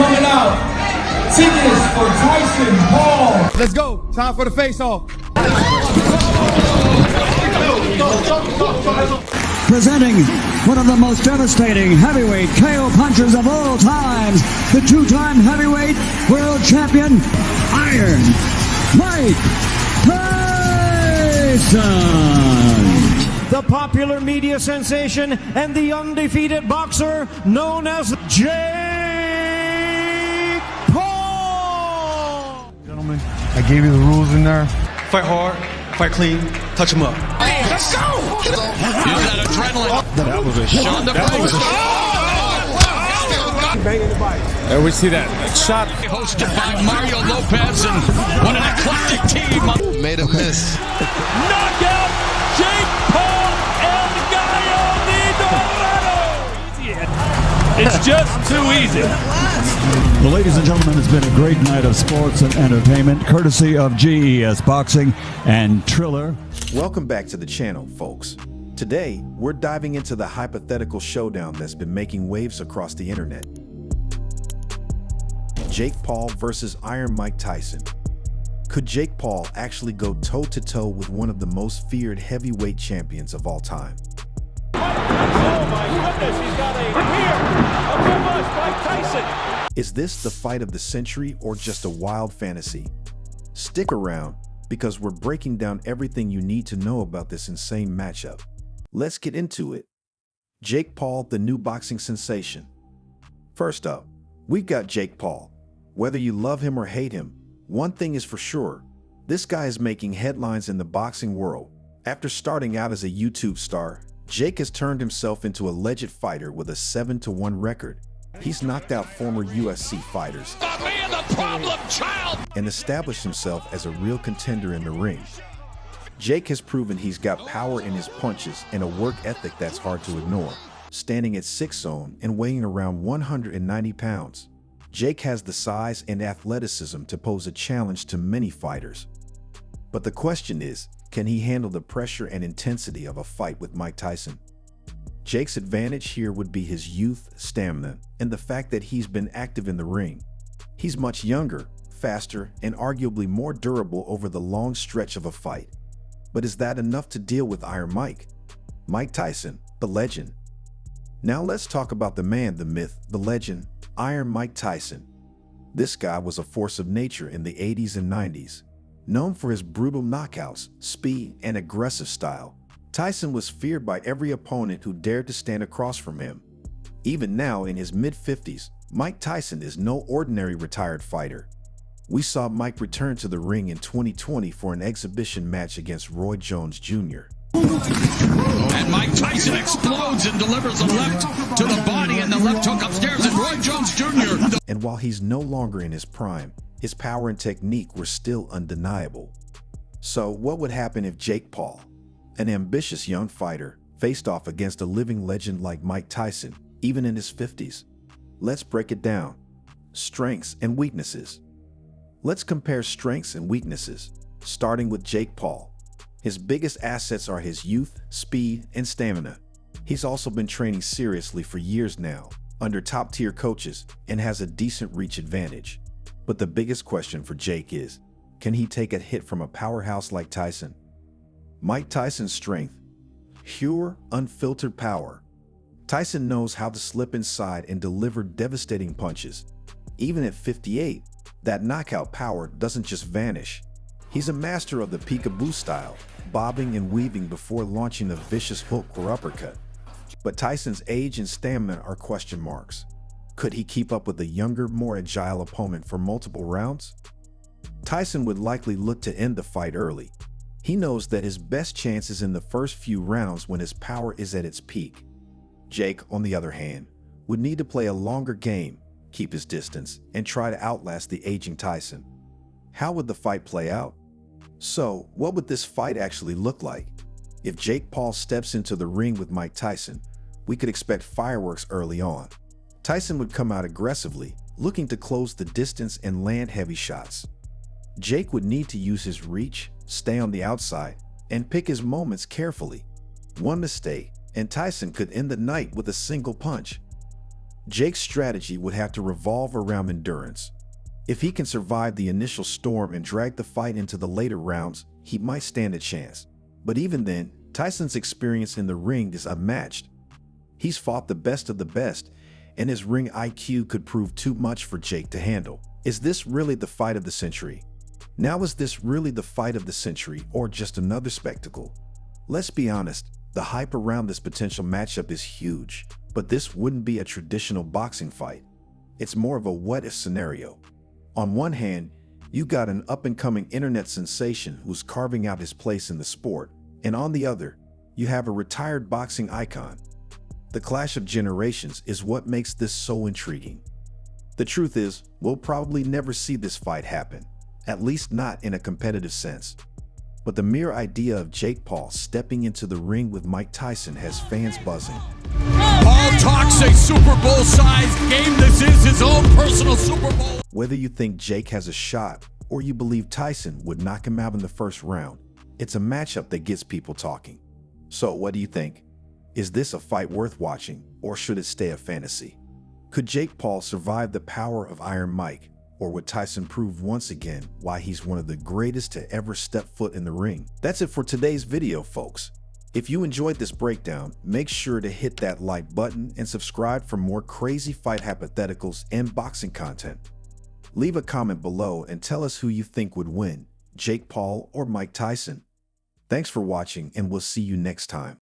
coming out. Tickets for Tyson, Paul. Let's go. Time for the face-off. Presenting one of the most devastating heavyweight KO punchers of all times, the two-time heavyweight world champion, Iron Mike Tyson. The popular media sensation and the undefeated boxer known as Jake Paul. Gentlemen, I gave you the rules in there. Fight hard, fight clean, touch him up. Let's go! Use that adrenaline. That was a Sean the Bruce. Banging the bike. There we see that shot. Hosted by Mario Lopez and what an eclectic team. Made a miss. Knockout, Jake Paul, El Gallo de Dorado. It's just too easy. Well, ladies and gentlemen, it's been a great night of sports and entertainment, courtesy of GES Boxing and Triller. Welcome back to the channel, folks. Today, we're diving into the hypothetical showdown that's been making waves across the internet. Jake Paul versus Iron Mike Tyson. Could Jake Paul actually go toe-to-toe with one of the most feared heavyweight champions of all time? Oh my goodness, he's got a spear. From us, Mike Tyson. Is this the fight of the century or just a wild fantasy? Stick around, because we're breaking down everything you need to know about this insane matchup. Let's get into it. Jake Paul, the new boxing sensation. First up, we've got Jake Paul. Whether you love him or hate him, one thing is for sure, this guy is making headlines in the boxing world. After starting out as a YouTube star, Jake has turned himself into a legend fighter with a 7-1 record. He's knocked out former UFC fighters and established himself as a real contender in the ring. Jake has proven he's got power in his punches and a work ethic that's hard to ignore. Standing at 6'0" and weighing around 190 pounds, Jake has the size and athleticism to pose a challenge to many fighters. But the question is, can he handle the pressure and intensity of a fight with Mike Tyson? Jake's advantage here would be his youth, stamina, and the fact that he's been active in the ring. He's much younger, faster, and arguably more durable over the long stretch of a fight. But is that enough to deal with Iron Mike? Mike Tyson, the legend. Now let's talk about the man, the myth, the legend, Iron Mike Tyson. This guy was a force of nature in the 80s and 90s. Known for his brutal knockouts, speed, and aggressive style, Tyson was feared by every opponent who dared to stand across from him. Even now, in his mid-50s, Mike Tyson is no ordinary retired fighter. We saw Mike return to the ring in 2020 for an exhibition match against Roy Jones Jr. And Mike Tyson explodes and delivers a left to the body and the left hook upstairs and Roy Jones Jr. And while he's no longer in his prime, his power and technique were still undeniable. So what would happen if Jake Paul, an ambitious young fighter, faced off against a living legend like Mike Tyson, even in his 50s? Let's break it down. Strengths and weaknesses. Let's compare strengths and weaknesses, starting with Jake Paul. His biggest assets are his youth, speed, and stamina. He's also been training seriously for years now, under top-tier coaches, and has a decent reach advantage. But the biggest question for Jake is, can he take a hit from a powerhouse like Tyson? Mike Tyson's strength: pure, unfiltered power. Tyson knows how to slip inside and deliver devastating punches. Even at 58, that knockout power doesn't just vanish. He's a master of the peekaboo style, bobbing and weaving before launching a vicious hook or uppercut. But Tyson's age and stamina are question marks. Could he keep up with a younger, more agile opponent for multiple rounds? Tyson would likely look to end the fight early. He knows that his best chance is in the first few rounds when his power is at its peak. Jake, on the other hand, would need to play a longer game, keep his distance, and try to outlast the aging Tyson. How would the fight play out? So, what would this fight actually look like? If Jake Paul steps into the ring with Mike Tyson, we could expect fireworks early on. Tyson would come out aggressively, looking to close the distance and land heavy shots. Jake would need to use his reach, stay on the outside, and pick his moments carefully. One mistake, and Tyson could end the night with a single punch. Jake's strategy would have to revolve around endurance. If he can survive the initial storm and drag the fight into the later rounds, he might stand a chance. But even then, Tyson's experience in the ring is unmatched. He's fought the best of the best, and his ring IQ could prove too much for Jake to handle. Is this really the fight of the century? Now, is this really the fight of the century or just another spectacle? Let's be honest, the hype around this potential matchup is huge, but this wouldn't be a traditional boxing fight. It's more of a what-if scenario. On one hand, you got an up-and-coming internet sensation who's carving out his place in the sport, and on the other, you have a retired boxing icon. The clash of generations is what makes this so intriguing. The truth is, we'll probably never see this fight happen, at least not in a competitive sense. But the mere idea of Jake Paul stepping into the ring with Mike Tyson has fans buzzing. Paul talks a Super Bowl-sized game. This is his own personal Super Bowl. Whether you think Jake has a shot or you believe Tyson would knock him out in the first round, it's a matchup that gets people talking. So what do you think? Is this a fight worth watching, or should it stay a fantasy? Could Jake Paul survive the power of Iron Mike, or would Tyson prove once again why he's one of the greatest to ever step foot in the ring? That's it for today's video, folks. If you enjoyed this breakdown, make sure to hit that like button and subscribe for more crazy fight hypotheticals and boxing content. Leave a comment below and tell us who you think would win, Jake Paul or Mike Tyson. Thanks for watching, and we'll see you next time.